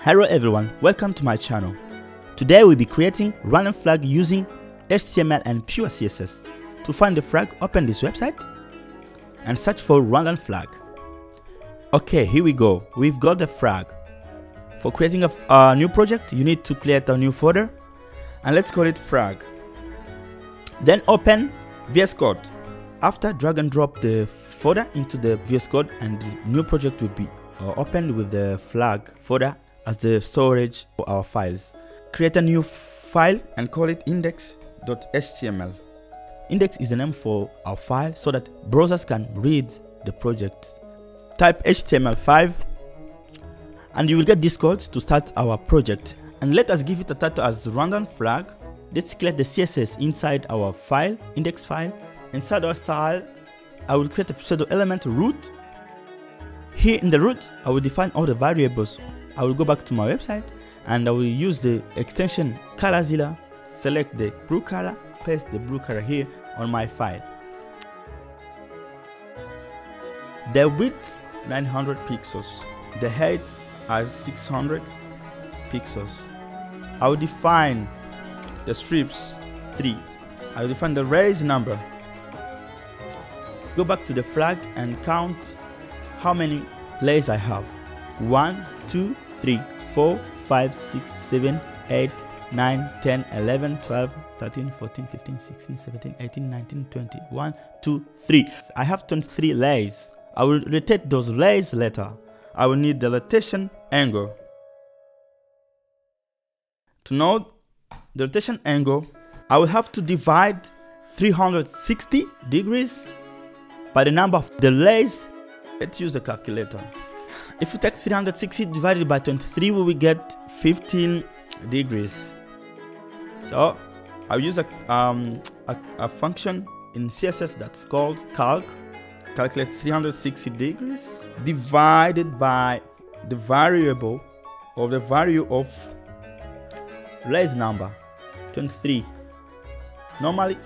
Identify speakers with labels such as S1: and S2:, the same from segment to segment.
S1: Hello everyone, welcome to my channel. Today we'll be creating Rwandan flag using HTML and Pure CSS. To find the flag, open this website and search for Rwandan flag. Okay, here we go. We've got the flag. For creating a new project, you need to create a new folder and let's call it flag. Then open VS Code. After, drag and drop the folder into the VS Code and the new project will be opened with the flag folder as the storage for our files. Create a new file and call it index.html. Index is the name for our file so that browsers can read the project. Type HTML5 and you will get this code to start our project. And let us give it a title as Rwandan flag. Let's create the CSS inside our file, index file. Inside our style, I will create a pseudo element root. Here in the root, I will define all the variables. I will go back to my website and I will use the extension Colorzilla, select the blue color, paste the blue color here on my file. The width 900 pixels, the height as 600 pixels. I will define the strips 3. I will define the raise number. Go back to the flag and count how many layers I have. 1, 2, 3, 4, 5, 6, 7, 8, 9, 10, 11, 12, 13, 14, 15, 16, 17, 18, 19, 20. 1, 2, 3. I have 23 layers. I will rotate those layers later. I will need the rotation angle. To know the rotation angle, I will have to divide 360 degrees by the number of the layers. Let's use a calculator. If we take 360 divided by 23, we will get 15 degrees. So I'll use a function in CSS that's called calc. Calculate 360 degrees divided by the variable or the value of layers number 23. Normally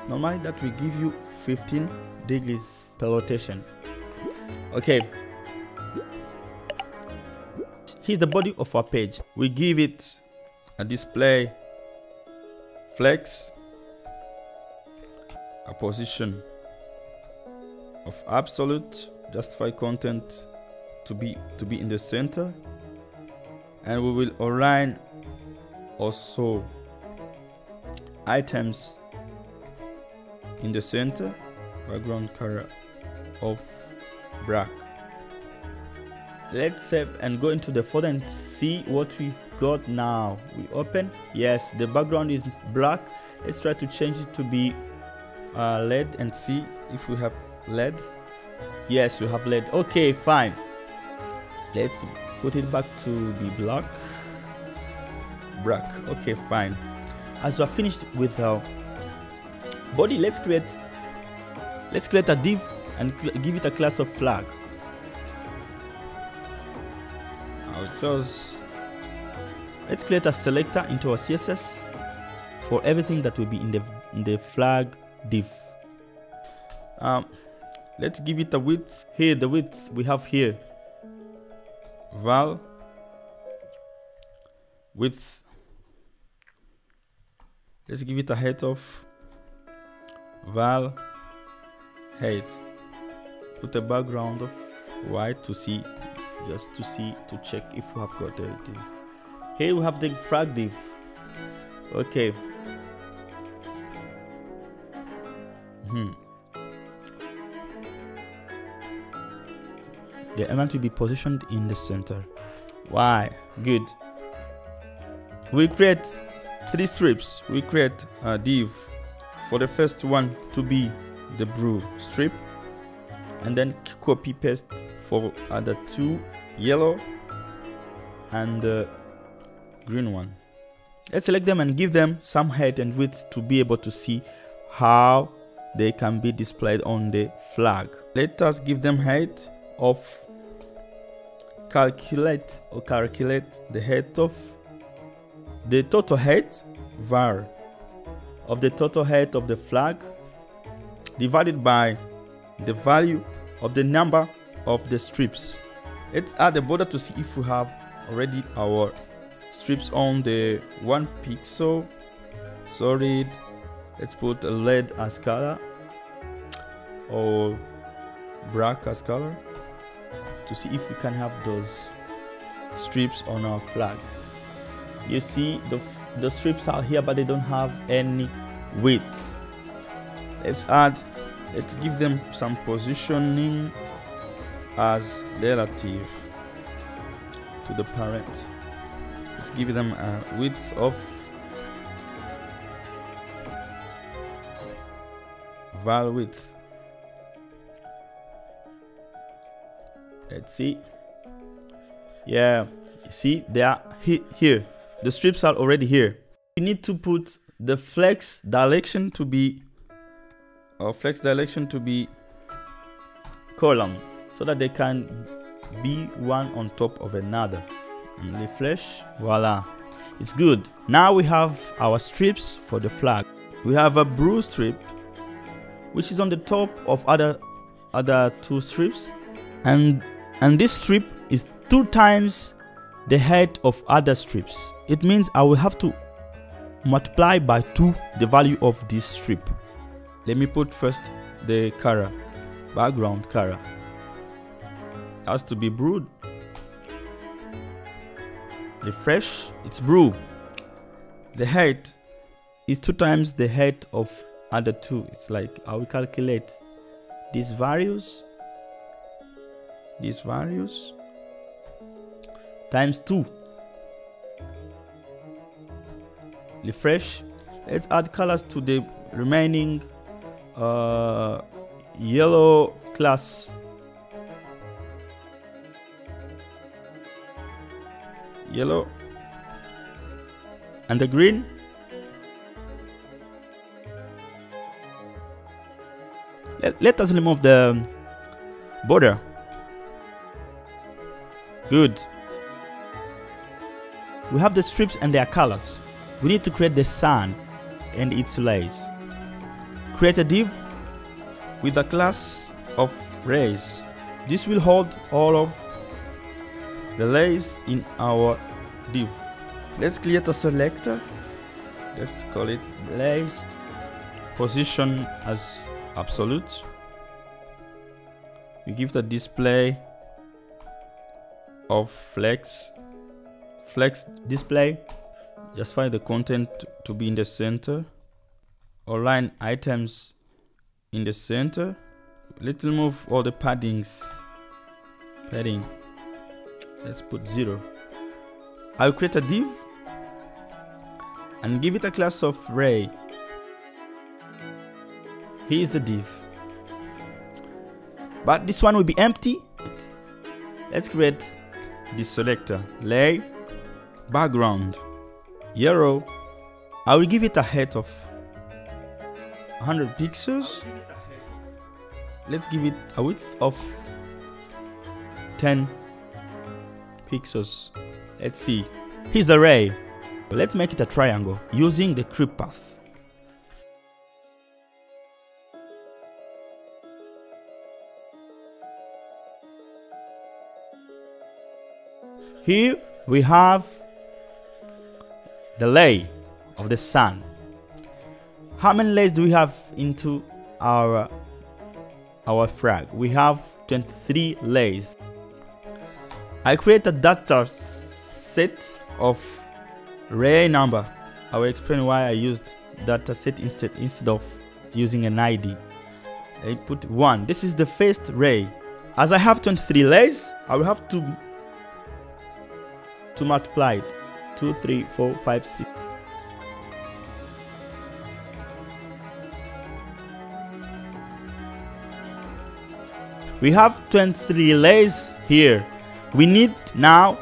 S1: that will give you 15 degrees per rotation. Okay, here's the body of our page. We give it a display flex, a position of absolute, justify content to be in the center, and we will align also items in the center, background color of black. Let's save and go into the folder and see what we've got now. We open, yes, the background is black. Let's try to change it to be LED and see if we have LED. Yes, we have LED. Okay, fine. Let's put it back to be black. Okay, fine. As we're finished with our body, let's create a div and give it a class of flag. I'll close. Let's create a selector into our CSS for everything that will be in the flag div. Let's give it a width. Here, the width we have here, val width. Let's give it a height of val height. Put a background of white to see, to check if we have got the div. Here we have the flag div. Okay. The element will be positioned in the center. Why? Good. We create 3 strips. We create a div for the first one to be the blue strip, and then copy paste for other 2 yellow and the green one. Let's select them and give them some height and width to be able to see how they can be displayed on the flag. Let us give them height of calculate the height of the total height var of the total height of the flag divided by the value of the number of the strips. Let's add a border to see if we have already our strips on the 1 pixel solid. Let's put a red as color or black as color to see if we can have those strips on our flag. You see the strips are here, but they don't have any width. Let's give them some positioning as relative to the parent. Let's give them a width of val width. Let's see. Yeah, you see they are here. The strips are already here. We need to put the flex direction to be column, so that they can be one on top of another. And refresh. Voila, it's good. Now we have our strips for the flag. We have a blue strip which is on the top of other 2 strips, and this strip is 2 times the height of other strips. It means I will have to multiply by 2 the value of this strip. Let me put first the color, background color. It has to be blue. Refresh, it's blue. The height is 2 times the height of other 2. It's like I will calculate these values times 2. Refresh. Let's add colors to the remaining yellow class. Yellow and the green. Let us remove the border. Good. We have the strips and their colors. We need to create the sun and its rays. Create a div with a class of rays. This will hold all of the rays in our div. Let's create a selector. Let's call it rays. Position as absolute. We give the display of flex display. Just find the content to be in the center. Align items in the center. Let's remove all the padding. Let's put 0. I'll create a div and give it a class of ray. Here is the div, but this one will be empty. Let's create this selector. Ray, background, yellow. I will give it a height of 100 pixels. Let's give it a width of 10 pixels. Let's see. Here's the ray. Let's make it a triangle using the creep path. Here we have the ray of the sun. How many layers do we have into our flag? We have 23 layers. I create a data set of ray number. I will explain why I used data set instead of using an ID. I put 1. This is the first ray. As I have 23 layers, I will have to multiply it. 2, 3, 4, 5, 6. We have 23 layers here. We need now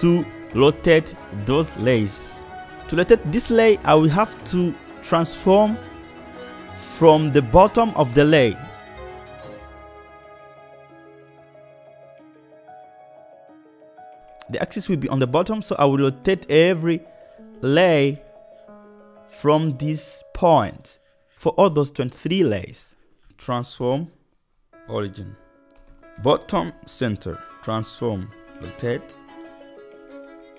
S1: to rotate those layers. To rotate this layer, I will have to transform from the bottom of the layer. The axis will be on the bottom, so I will rotate every layer from this point for all those 23 layers. Transform origin, bottom, center. transform, rotate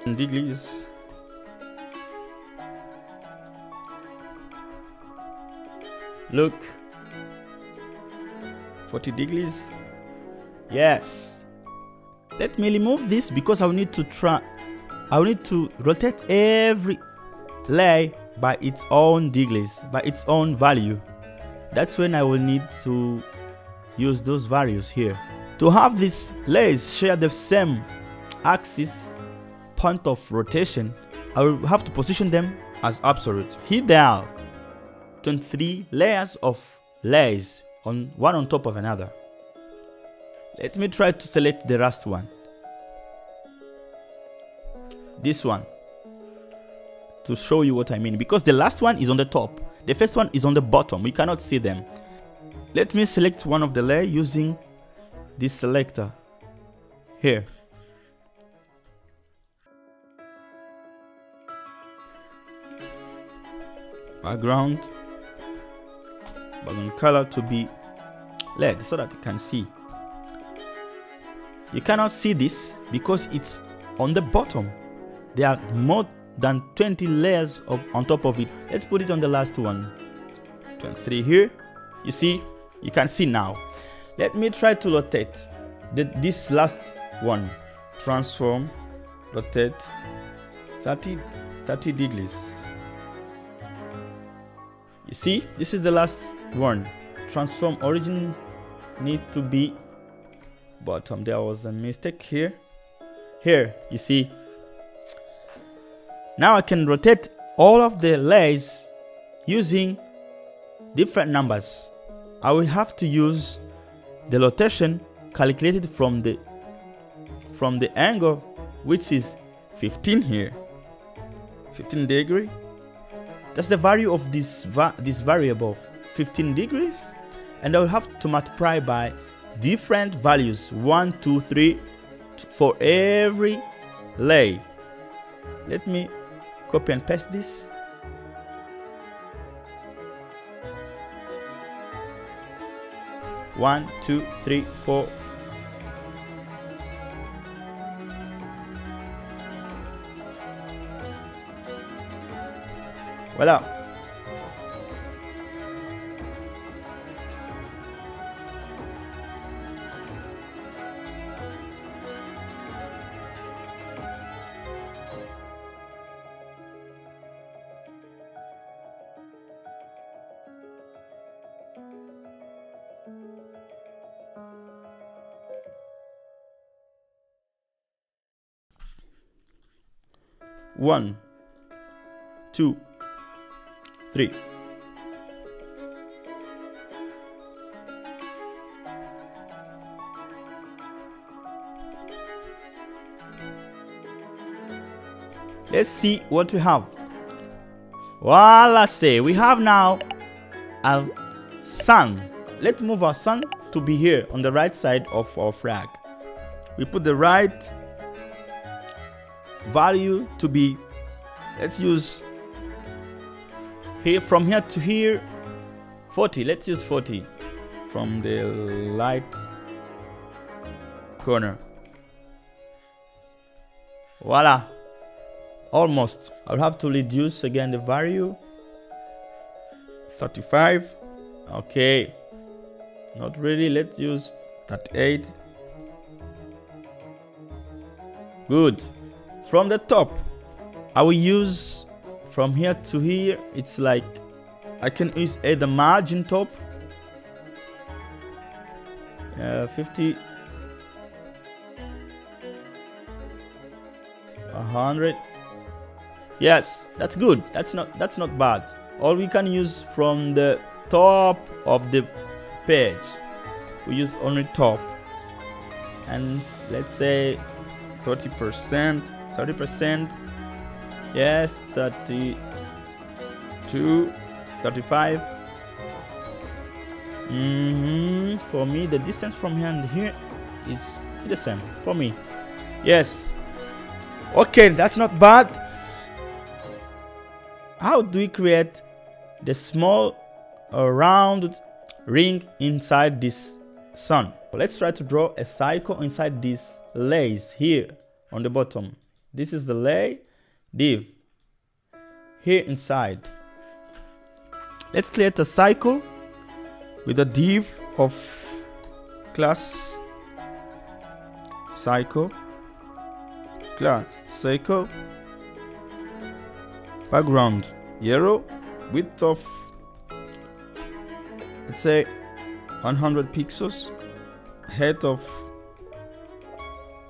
S1: in degrees. Look, 40 degrees. Yes. Let me remove this because I will need to rotate every layer by its own degrees, by its own value. That's when I will need to use those values here. To have these layers share the same axis point of rotation, I will have to position them as absolute. Here they are, 23 layers of layers, one on top of another. Let me try to select the last one. This one. To show you what I mean. Because the last one is on the top. The first one is on the bottom. We cannot see them. Let me select one of the layers using this selector. Here. Background color to be red so that you can see. You cannot see this because it's on the bottom. There are more than 20 layers on top of it. Let's put it on the last one. 23 here. You see, you can see now. Let me try to rotate this last one. Transform, rotate 30 degrees. You see, this is the last one. Transform origin needs to be bottom. There was a mistake here. Here, you see. Now I can rotate all of the layers using different numbers. I will have to use the rotation calculated from the angle, which is 15 here. 15 degree. That's the value of this variable, 15 degrees. And I will have to multiply by different values, 1, 2, 3, for every layer. Let me copy and paste this. One, two, three, four. Voila. One, two, three. Let's see what we have. Voila, say we have now a sun. Let's move our sun to be here on the right side of our flag. We put the right value to be, let's use here, from here to here, 40. Let's use 40 from the light corner. Voila, almost. I'll have to reduce again the value. 35. Okay, not really. Let's use 38. Good. From the top, I will use from here to here. It's like I can use the margin top, 50, 100. Yes, that's good. That's not bad. Or we can use from the top of the page. We use only top, and let's say 30%. 30%, yes, 32, 35. For me, the distance from here and here is the same for me. Yes. Okay, that's not bad. How do we create the small round ring inside this sun? Let's try to draw a cycle inside this lays here on the bottom. This is the lay div here inside. Let's create a cycle with a div of class cycle, background yellow, width of, let's say, 100 pixels, height of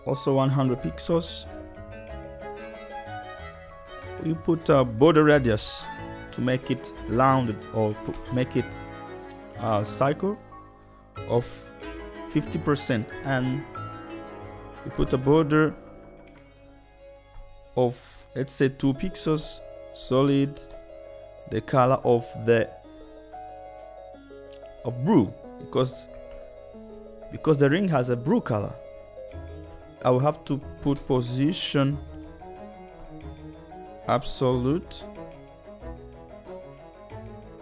S1: also 100 pixels. We put a border radius to make it rounded, or make it a cycle of 50%, and we put a border of, let's say, 2 pixels, solid, the color of blue, because the ring has a blue color. I will have to put position absolute,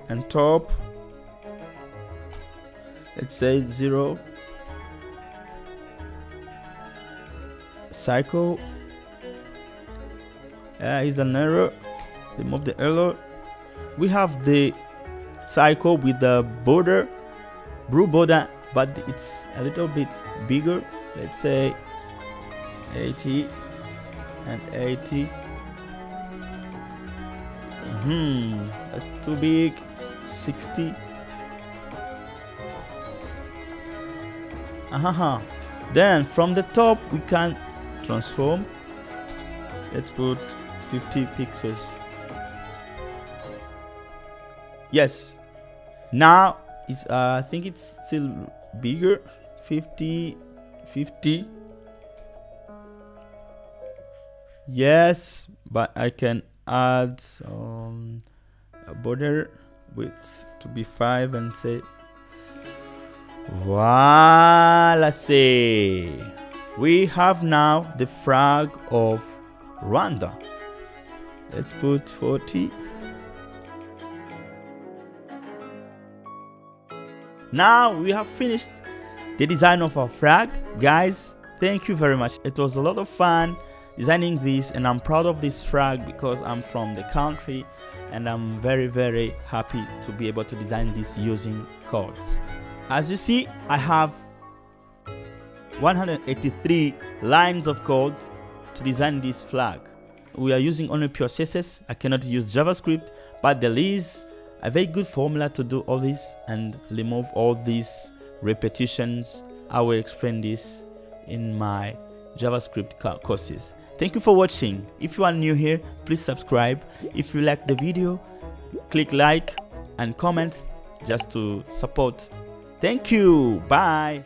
S1: and top, let's say 0. Cycle, is an error, remove the error. We have the cycle with the border, blue border, but it's a little bit bigger. Let's say 80 and 80. That's too big. 60. Then from the top we can transform. Let's put 50 pixels. Yes. Now it's I think it's still bigger. 50. Yes, but I can add a border width to be 5 and say voila. Say we have now the flag of Rwanda. Let's put 40. Now we have finished the design of our flag. Guys, thank you very much. It was a lot of fun designing this, and I'm proud of this flag because I'm from the country, and I'm very, very happy to be able to design this using codes. As you see, I have 183 lines of code to design this flag. We are using only pure CSS. I cannot use JavaScript, but there is a very good formula to do all this and remove all these repetitions. I will explain this in my JavaScript courses. Thank you for watching. If you are new here, please subscribe. If you like the video, click like and comment just to support. Thank you. Bye.